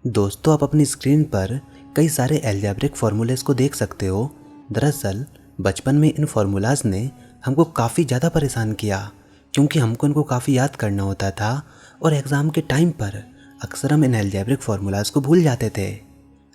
दोस्तों, आप अपनी स्क्रीन पर कई सारे अलजेब्रिक फार्मूलेस को देख सकते हो। दरअसल बचपन में इन फार्मूलाज ने हमको काफ़ी ज़्यादा परेशान किया, क्योंकि हमको इनको काफ़ी याद करना होता था और एग्ज़ाम के टाइम पर अक्सर हम इन अलजेब्रिक फार्मूलाज को भूल जाते थे।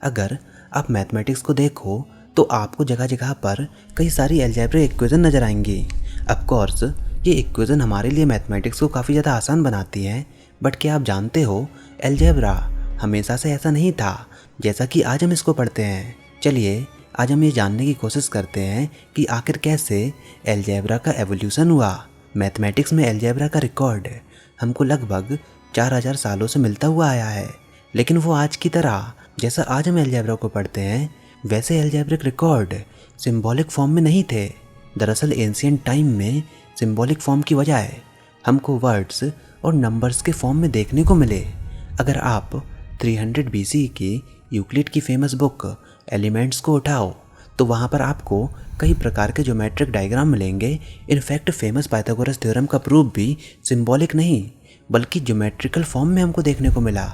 अगर आप मैथमेटिक्स को देखो तो आपको जगह जगह पर कई सारी अलजेब्रिक इक्वेशन नज़र आएंगी। ऑफ कोर्स ये इक्वेशन हमारे लिए मैथमेटिक्स को काफ़ी ज़्यादा आसान बनाती हैं, बट क्या आप जानते हो अलजेब्रा हमेशा से ऐसा नहीं था जैसा कि आज हम इसको पढ़ते हैं। चलिए आज हम ये जानने की कोशिश करते हैं कि आखिर कैसे अलजेब्रा का एवोल्यूशन हुआ। मैथमेटिक्स में अलजेब्रा का रिकॉर्ड हमको लगभग 4000 सालों से मिलता हुआ आया है, लेकिन वो आज की तरह जैसा आज हम अलजेब्रा को पढ़ते हैं वैसे अलजेब्रिक रिकॉर्ड सिंबॉलिक फॉर्म में नहीं थे। दरअसल एंशिएंट टाइम में सिंबॉलिक फॉर्म की बजाय हमको वर्ड्स और नंबर्स के फॉर्म में देखने को मिले। अगर आप 300 BC की यूक्लिड की फेमस बुक एलिमेंट्स को उठाओ तो वहाँ पर आपको कई प्रकार के ज्योमेट्रिक डायग्राम मिलेंगे। इनफैक्ट फेमस पाइथागोरस थ्योरम का प्रूफ भी सिंबॉलिक नहीं बल्कि ज्योमेट्रिकल फॉर्म में हमको देखने को मिला।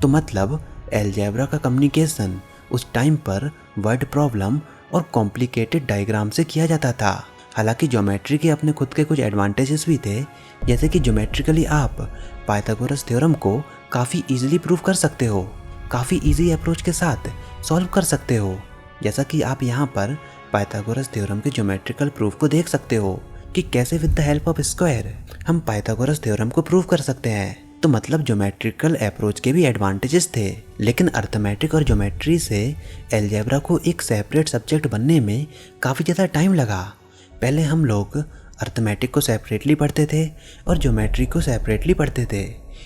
तो मतलब अलजेब्रा का कम्युनिकेशन उस टाइम पर वर्ड प्रॉब्लम और कॉम्प्लिकेटेड डायग्राम से किया जाता था। हालांकि ज्योमेट्री के अपने खुद के कुछ एडवांटेजेस भी थे, जैसे कि ज्योमेट्रिकली आप पाइथागोरस थ्योरम को काफ़ी इजीली प्रूव कर सकते हो, काफ़ी इजी अप्रोच के साथ सॉल्व कर सकते हो। जैसा कि आप यहाँ पर पाइथागोरस थ्योरम के ज्योमेट्रिकल प्रूफ को देख सकते हो कि कैसे with the help of square हम पाइथागोरस थ्योरम को प्रूव कर सकते हैं। तो मतलब ज्योमेट्रिकल अप्रोच के भी एडवांटेजेस थे, लेकिन अर्थमेटिक और ज्योमेट्री से अलजेब्रा को एक सेपरेट सब्जेक्ट बनने में काफ़ी ज़्यादा टाइम लगा। पहले हम लोग अर्थमेटिक को सेपरेटली पढ़ते थे और ज्योमेट्री को सेपरेटली पढ़ते थे,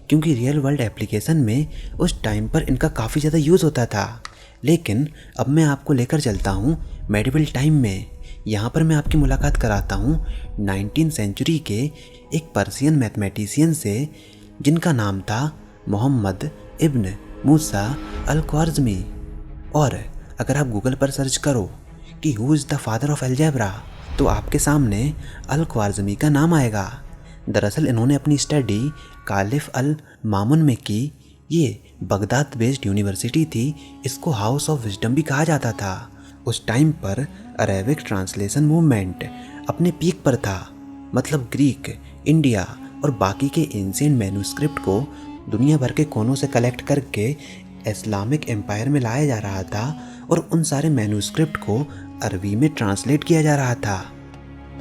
क्योंकि रियल वर्ल्ड एप्लीकेशन में उस टाइम पर इनका काफ़ी ज़्यादा यूज़ होता था। लेकिन अब मैं आपको लेकर चलता हूँ मेडिवल टाइम में। यहाँ पर मैं आपकी मुलाकात कराता हूँ 19th सेंचुरी के एक पर्शियन मैथमेटिशियन से जिनका नाम था मोहम्मद इब्न मूसा अल ख्वारिज़मी। और अगर आप गूगल पर सर्च करो कि who is the father of algebra तो आपके सामने अल ख्वारिज़मी का नाम आएगा। दरअसल इन्होंने अपनी स्टडी कालिफ अल मामुन में की। ये बगदाद बेस्ड यूनिवर्सिटी थी, इसको हाउस ऑफ विजडम भी कहा जाता था। उस टाइम पर अरेबिक ट्रांसलेशन मूवमेंट अपने पीक पर था। मतलब ग्रीक, इंडिया और बाकी के एंशिएंट मैन्युस्क्रिप्ट को दुनिया भर के कोनों से कलेक्ट करके इस्लामिक एम्पायर में लाया जा रहा था और उन सारे मैन्युस्क्रिप्ट को अरबी में ट्रांसलेट किया जा रहा था।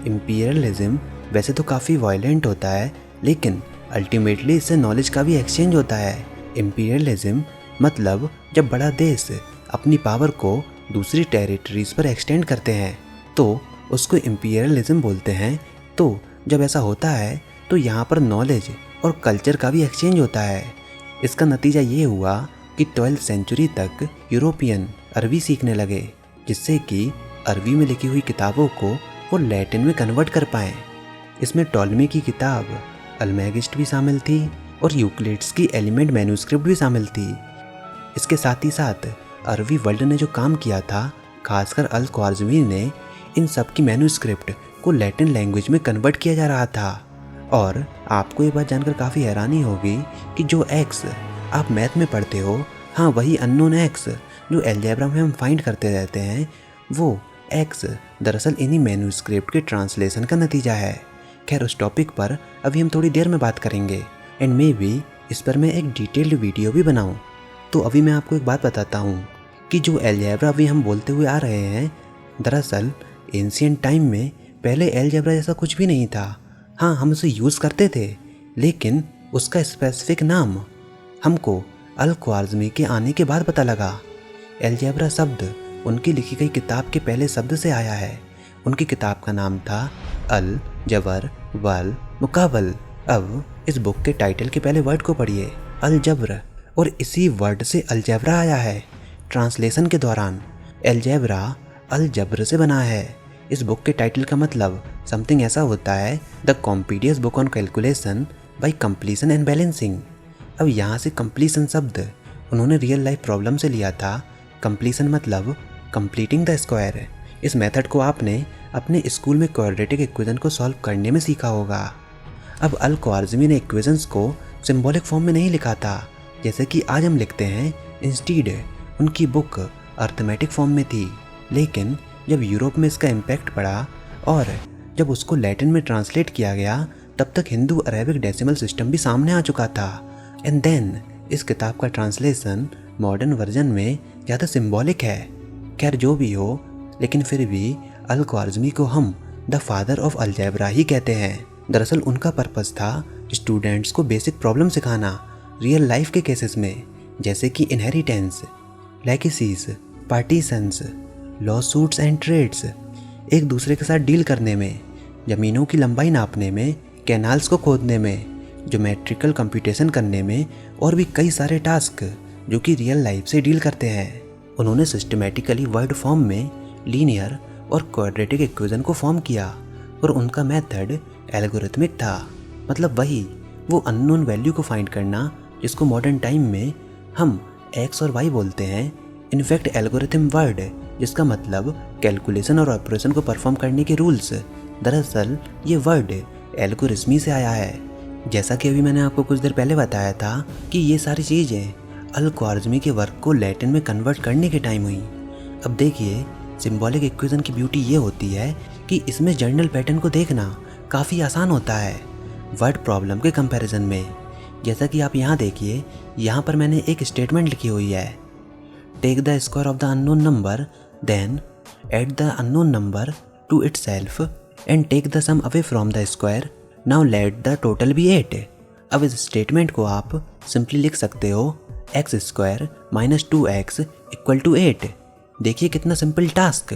इंपीरियलिज्म वैसे तो काफ़ी वायलेंट होता है, लेकिन अल्टीमेटली इससे नॉलेज का भी एक्सचेंज होता है। इंपीरियलिज्म मतलब जब बड़ा देश अपनी पावर को दूसरी टेरिटरीज पर एक्सटेंड करते हैं तो उसको इंपीरियलिज्म बोलते हैं। तो जब ऐसा होता है तो यहाँ पर नॉलेज और कल्चर का भी एक्सचेंज होता है। इसका नतीजा ये हुआ कि 12th सेंचुरी तक यूरोपियन अरबी सीखने लगे, जिससे कि अरबी में लिखी हुई किताबों को वो लैटिन में कन्वर्ट कर पाएँ। इसमें टॉलमी की किताब अल्मेगिस्ट भी शामिल थी और यूक्लिड्स की एलिमेंट मैन्युस्क्रिप्ट भी शामिल थी। इसके साथ ही साथ अरबी वर्ल्ड ने जो काम किया था, खासकर अल ख्वारिज़मी ने, इन सब की मैन्युस्क्रिप्ट को लैटिन लैंग्वेज में कन्वर्ट किया जा रहा था। और आपको ये बात जानकर काफ़ी हैरानी होगी कि जो एक्स आप मैथ में पढ़ते हो, हाँ वही अननोन एक्स जो अलजेब्रा में हम फाइंड करते रहते हैं, वो एक्स दरअसल इन्हीं मैन्युस्क्रिप्ट के ट्रांसलेशन का नतीजा है। खैर उस टॉपिक पर अभी हम थोड़ी देर में बात करेंगे एंड मे बी इस पर मैं एक डिटेल्ड वीडियो भी बनाऊं। तो अभी मैं आपको एक बात बताता हूं कि जो अलजेब्रा अभी हम बोलते हुए आ रहे हैं, दरअसल एंशिएंट टाइम में पहले अलजेब्रा जैसा कुछ भी नहीं था। हाँ, हम उसे यूज़ करते थे, लेकिन उसका स्पेसिफिक नाम हमको अल ख्वारिज़मी के आने के बाद पता लगा। अलजेब्रा शब्द उनकी लिखी गई किताब के पहले शब्द से आया है। उनकी किताब का नाम था अल जबर वल मुकाबल। अब इस बुक के टाइटल के पहले वर्ड को पढ़िए, अल जब्र, और इसी वर्ड से अलजेब्रा आया है। ट्रांसलेशन के दौरान अलजेब्रा अल जब्र से बना है। इस बुक के टाइटल का मतलब समथिंग ऐसा होता है, the compendious book on calculation by completion and balancing. अब यहाँ से कंप्लीशन शब्द उन्होंने रियल लाइफ प्रॉब्लम से लिया था। कंप्लीशन मतलब कंप्लीटिंग द स्क्वायर। इस मेथड को आपने अपने स्कूल में क्वाड्रेटिक इक्वेशन को सॉल्व करने में सीखा होगा। अब अल ख्वारिज़मी ने इक्वेशंस को सिंबॉलिक फॉर्म में नहीं लिखा था जैसे कि आज हम लिखते हैं, इंस्टीड उनकी बुक अर्थमेटिक फॉर्म में थी, लेकिन जब यूरोप में इसका इम्पैक्ट पड़ा और जब उसको लैटिन में ट्रांसलेट किया गया तब तक हिंदू अरेबिक डेसिमल सिस्टम भी सामने आ चुका था। एंड देन इस किताब का ट्रांसलेशन मॉडर्न वर्जन में ज़्यादा सिंबॉलिक है। खैर जो भी हो, लेकिन फिर भी अल ख्वारिज़मी को हम द फादर ऑफ अलजेब्रा ही कहते हैं। दरअसल उनका पर्पस था स्टूडेंट्स को बेसिक प्रॉब्लम सिखाना रियल लाइफ के केसेस में, जैसे कि inheritance, legacies, partitions, lawsuits and trades, एक दूसरे के साथ डील करने में, ज़मीनों की लंबाई नापने में, कैनाल्स को खोदने में, ज्योमेट्रिकल कंप्यूटेशन करने में और भी कई सारे टास्क जो कि रियल लाइफ से डील करते हैं। उन्होंने सिस्टमेटिकली वर्ड फॉर्म में लीनियर और क्वाड्रेटिक इक्वेशन को फॉर्म किया और उनका मेथड एल्गोरिथमिक था, मतलब वही वो अननोन वैल्यू को फाइंड करना जिसको मॉडर्न टाइम में हम एक्स और वाई बोलते हैं। इनफैक्ट एल्गोरिथम वर्ड जिसका मतलब कैलकुलेशन और ऑपरेशन को परफॉर्म करने के रूल्स, दरअसल ये वर्ड एल्गोरिथमी से आया है। जैसा कि अभी मैंने आपको कुछ देर पहले बताया था कि ये सारी चीज़ें अल ख्वारिज़मी के वर्क को लैटिन में कन्वर्ट करने के टाइम हुई। अब देखिए, सिंबॉलिक इक्वेशन की ब्यूटी ये होती है कि इसमें जर्नल पैटर्न को देखना काफ़ी आसान होता है वर्ड प्रॉब्लम के कंपैरिजन में। जैसा कि आप यहाँ देखिए, यहाँ पर मैंने एक स्टेटमेंट लिखी हुई है, take the square of the unknown number, then add the unknown number to itself and take the sum away from the square, now let the total be 8। अब इस स्टेटमेंट को आप सिंपली लिख सकते हो x square minus 2x equal to 8। देखिए कितना simple task.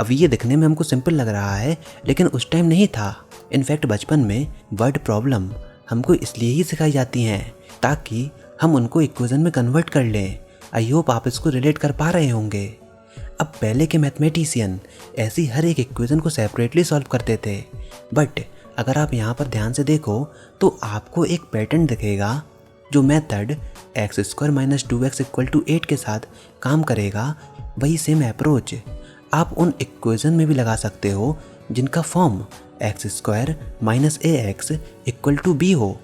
अब ये दिखने में हमको सिंपल लग रहा है, लेकिन उस टाइम नहीं था। इनफैक्ट बचपन में वर्ड प्रॉब्लम हमको इसलिए ही सिखाई जाती हैं ताकि हम उनको इक्वेशन में कन्वर्ट कर लें। आई होप आप इसको रिलेट कर पा रहे होंगे। अब पहले के मैथमेटिशियन ऐसी हर एक इक्वेशन को सेपरेटली सॉल्व करते थे, बट अगर आप यहाँ पर ध्यान से देखो तो आपको एक पैटर्न दिखेगा। जो method x square minus 2x equal to 8 के साथ काम करेगा, वही सेम अप्रोच आप उन इक्वेशन में भी लगा सकते हो जिनका form x square minus ax equal to b हो।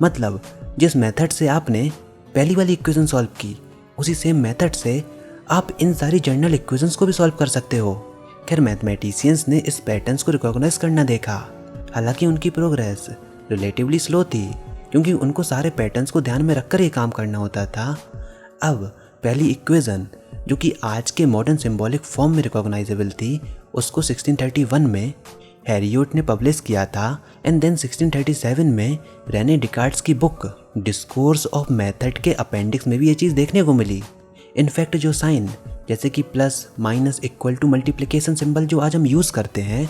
मतलब जिस मेथड से आपने पहली वाली इक्वेशन सॉल्व की, उसी सेम मेथड से आप इन सारी जर्नल इक्वेशंस को भी सॉल्व कर सकते हो। खैर मैथमेटिशियंस ने इस पैटर्न्स को रिकॉग्नाइज करना देखा, हालांकि उनकी प्रोग्रेस रिलेटिवली स्लो थी क्योंकि उनको सारे पैटर्न्स को ध्यान में रखकर ही काम करना होता था। अब पहली इक्वेशन जो कि आज के मॉडर्न सिंबॉलिक फॉर्म में रिकॉग्नाइजेबल थी, उसको 1631 में हैरियोट ने पब्लिश किया था एंड देन 1637 में रेने डिकार्ड्स की बुक डिस्कोर्स ऑफ मेथड के अपेंडिक्स में भी ये चीज़ देखने को मिली। इनफैक्ट जो साइन जैसे कि plus minus equal to multiplication symbol जो आज हम यूज़ करते हैं,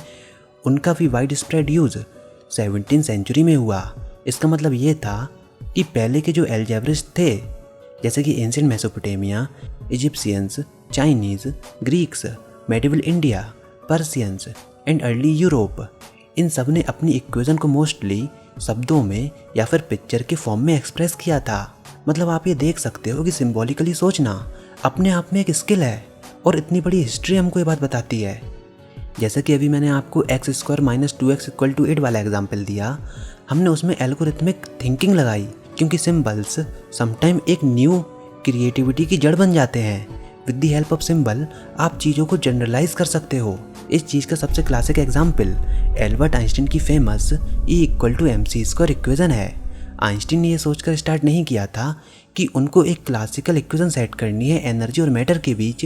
उनका भी वाइड स्प्रेड यूज़ 17वीं सेंचुरी में हुआ। इसका मतलब ये था कि पहले के जो एल्जेब्रिस्ट थे, जैसे कि ancient Mesopotamia, Egyptians, Chinese, Greeks, medieval India, Persians and early Europe, इन सब ने अपनी इक्वेशन को मोस्टली शब्दों में या फिर पिक्चर के फॉर्म में एक्सप्रेस किया था। मतलब आप ये देख सकते हो कि सिंबॉलिकली सोचना अपने आप में एक स्किल है और इतनी बड़ी हिस्ट्री हमको ये बात बताती है। जैसे कि अभी मैंने आपको x square minus 2x equal to 8 वाला एग्जाम्पल दिया, हमने उसमें एल्गोरिथमिक थिंकिंग लगाई क्योंकि सिंबल्स समटाइम एक न्यू क्रिएटिविटी की जड़ बन जाते हैं। With the help of symbol आप चीज़ों को जनरलाइज कर सकते हो। इस चीज़ का सबसे क्लासिक एग्जाम्पल एल्बर्ट आइंस्टीन की famous E equal to MC square equation है। आइंस्टीन ने ये सोचकर स्टार्ट नहीं किया था कि उनको एक क्लासिकल इक्वेशन सेट करनी है एनर्जी और मैटर के बीच।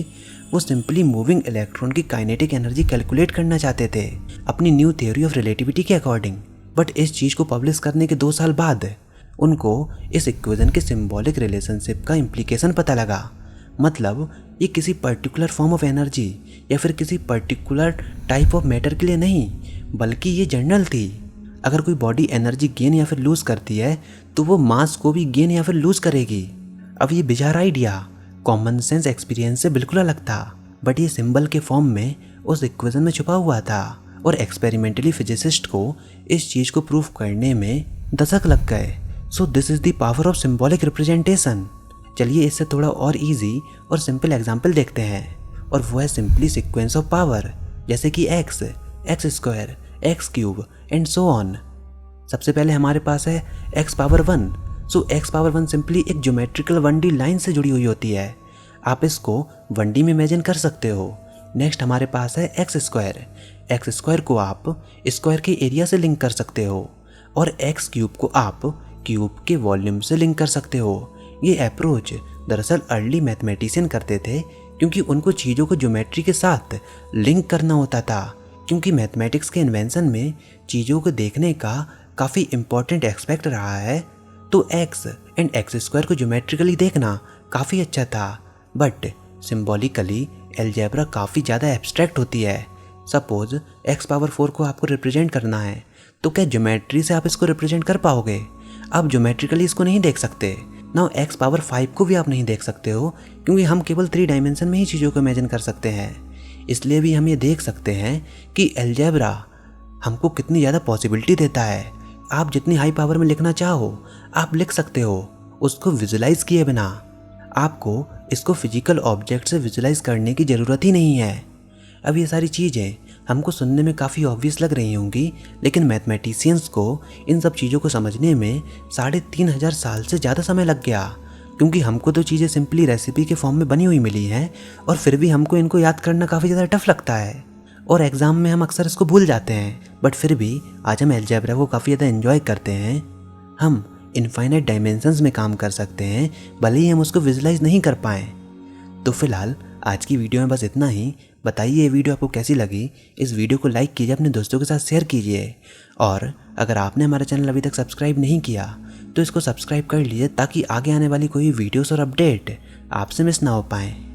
वो सिंपली मूविंग इलेक्ट्रॉन की काइनेटिक एनर्जी कैलकुलेट करना चाहते थे अपनी न्यू थ्योरी ऑफ रिलेटिविटी के अकॉर्डिंग। बट इस चीज़ को पब्लिश करने के 2 साल बाद उनको इस इक्वेशन के सिंबॉलिक रिलेशनशिप का इम्प्लीकेशन पता लगा। मतलब ये किसी पर्टिकुलर फॉर्म ऑफ एनर्जी या फिर किसी पर्टिकुलर टाइप ऑफ मैटर के लिए नहीं, बल्कि ये जनरल थी। अगर कोई बॉडी एनर्जी गेन या फिर लूज़ करती है तो वो मास को भी गेन या फिर लूज़ करेगी। अब ये bizarre idea common sense experience से बिल्कुल अलग था, बट ये सिंबल के फॉर्म में उस इक्वेशन में छुपा हुआ था और एक्सपेरिमेंटली फिजिसिस्ट को इस चीज़ को प्रूव करने में दशक लग गए। So this is the power of symbolic representation. चलिए इससे थोड़ा और इजी और सिंपल एग्जाम्पल देखते हैं, और वो है सिंपली सीक्वेंस ऑफ पावर, जैसे कि x, x square, x cube and so on. सबसे पहले हमारे पास है एक्स पावर 1, सो एक्स पावर 1 सिंपली एक ज्योमेट्रिकल 1D लाइन से जुड़ी हुई होती है। आप इसको 1D में इमेजिन कर सकते हो। नेक्स्ट हमारे पास है एक्स स्क्वायर। एक्स स्क्वायर को आप स्क्वायर के एरिया से लिंक कर सकते हो और एक्स क्यूब को आप क्यूब के वॉल्यूम से लिंक कर सकते हो। ये अप्रोच दरअसल अर्ली मैथमेटिशियन करते थे क्योंकि उनको चीज़ों को ज्योमेट्री के साथ लिंक करना होता था, क्योंकि मैथमेटिक्स के इन्वेंशन में चीज़ों को देखने का काफ़ी इम्पोर्टेंट एस्पेक्ट रहा है। तो एक्स एंड एक्स स्क्वायर को ज्योमेट्रिकली देखना काफ़ी अच्छा था, बट सिम्बॉलिकली अलजेब्रा काफ़ी ज़्यादा एब्स्ट्रैक्ट होती है। सपोज एक्स पावर 4 को आपको रिप्रेजेंट करना है, तो क्या ज्योमेट्री से आप इसको रिप्रेजेंट कर पाओगे? आप ज्योमेट्रिकली इसको नहीं देख सकते। नाउ एक्स पावर 5 को भी आप नहीं देख सकते हो, क्योंकि हम केवल 3 डायमेंशन में ही चीज़ों को इमेजिन कर सकते हैं। इसलिए भी हम ये देख सकते हैं कि अलजेब्रा हमको कितनी ज़्यादा पॉसिबिलिटी देता है। आप जितनी हाई पावर में लिखना चाहो आप लिख सकते हो, उसको विजुलाइज किए बिना। आपको इसको फिजिकल ऑब्जेक्ट से विजुलाइज करने की ज़रूरत ही नहीं है। अब ये सारी चीज़ें हमको सुनने में काफ़ी ऑब्वियस लग रही होंगी, लेकिन मैथमेटिशियंस को इन सब चीज़ों को समझने में 3500 साल से ज़्यादा समय लग गया, क्योंकि हमको तो चीज़ें सिंपली रेसिपी के फॉर्म में बनी हुई मिली हैं और फिर भी हमको इनको याद करना काफ़ी ज़्यादा टफ लगता है और एग्ज़ाम में हम अक्सर इसको भूल जाते हैं। बट फिर भी आज हम अलजेब्रा को काफ़ी ज़्यादा एंजॉय करते हैं। हम इनफाइनाइट डायमेंशंस में काम कर सकते हैं, भले ही हम उसको विजुलाइज नहीं कर पाएँ। तो फिलहाल आज की वीडियो में बस इतना ही। बताइए ये वीडियो आपको कैसी लगी। इस वीडियो को लाइक कीजिए, अपने दोस्तों के साथ शेयर कीजिए, और अगर आपने हमारा चैनल अभी तक सब्सक्राइब नहीं किया तो इसको सब्सक्राइब कर लीजिए, ताकि आगे आने वाली कोई वीडियोस और अपडेट आपसे मिस ना हो पाएँ।